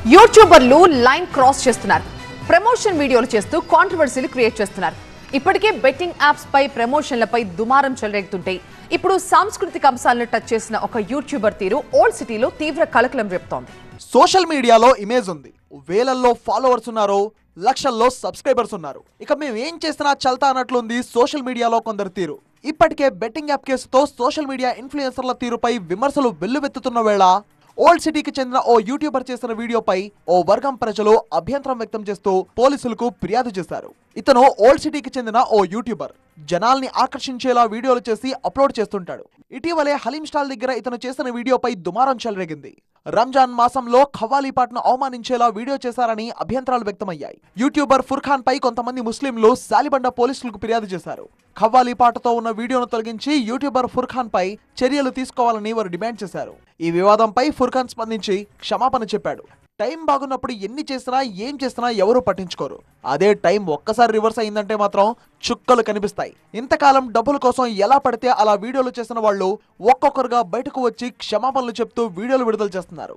యూట్యూబర్లు line cross చేస్తున్నారు. Promotion వీడియోలు చేస్తూ కాంట్రవర్సీలు క్రియేట్ చేస్తున్నారు. ఇప్పటికే బెట్టింగ్ యాప్స్ పై ప్రమోషన్లపై దుమారం చెలరేగుతుంటే ఇప్పుడు సాంస్కృతిక అంశాలను టచ్ చేసిన ఒక యూట్యూబర్ తీరు ఓల్డ్ సిటీలో తీవ్ర కలకలం రేపుతోంది. సోషల్ మీడియాలో ఇమేజ్ ఉంది, వేలల్లో ఫాలోవర్స్ ఉన్నారు, లక్షల్లో సబ్స్క్రైబర్స్ ఉన్నారు. ఇక మేము ఏం చేసినా చల్తా అన్నట్లుంది సోషల్ మీడియాలో కొందరు తీరు. ఇప్పటికే బెట్టింగ్ యాప్ కేసుతో సోషల్ మీడియా ఇన్ఫ్లుయెన్సర్ల తీరుపై విమర్శలు వెల్లువెత్తుతున్న వేళ ఓల్డ్ సిటీకి చెందిన ఓ యూట్యూబర్ చేసిన వీడియోపై ఓ వర్గం ప్రజలు అభ్యంతరం వ్యక్తం చేస్తూ పోలీసులకు ఫిర్యాదు చేశారు. ఇతను ఓల్డ్ సిటీకి చెందిన ఓ యూట్యూబర్. జనాల్ని ఆకర్షించేలా వీడియోలు చేసి అప్లోడ్ చేస్తుంటాడు. ఇటీవలే హలీం స్టాల్ దగ్గర ఇతను చేసిన వీడియోపై దుమారం చెలరేగింది. రంజాన్ మాసంలో ఖవ్వాలి పాటను అవమానించేలా వీడియో చేశారని అభ్యంతరాలు వ్యక్తమయ్యాయి. యూట్యూబర్ ఫుర్ఖాన్ పై కొంతమంది ముస్లింలు శాలిబండ పోలీసులకు ఫిర్యాదు చేశారు. ఖవ్వాలి పాటతో ఉన్న వీడియోను తొలగించి యూట్యూబర్ ఫుర్ఖాన్ పై చర్యలు తీసుకోవాలని వారు డిమాండ్ చేశారు. ఈ వివాదంపై ఫుర్ఖాన్ స్పందించి క్షమాపణ చెప్పాడు. టైం బాగున్నప్పుడు ఎన్ని చేసినా ఏం చేసినా ఎవరూ పట్టించుకోరు. అదే టైం ఒక్కసారి రివర్స్ అయిందంటే మాత్రం చుక్కలు కనిపిస్తాయి. ఇంతకాలం డబ్బుల కోసం ఎలా పడితే అలా వీడియోలు చేసిన వాళ్ళు ఒక్కొక్కరుగా బయటకు వచ్చి క్షమాపణలు చెప్తూ వీడియోలు విడుదల చేస్తున్నారు.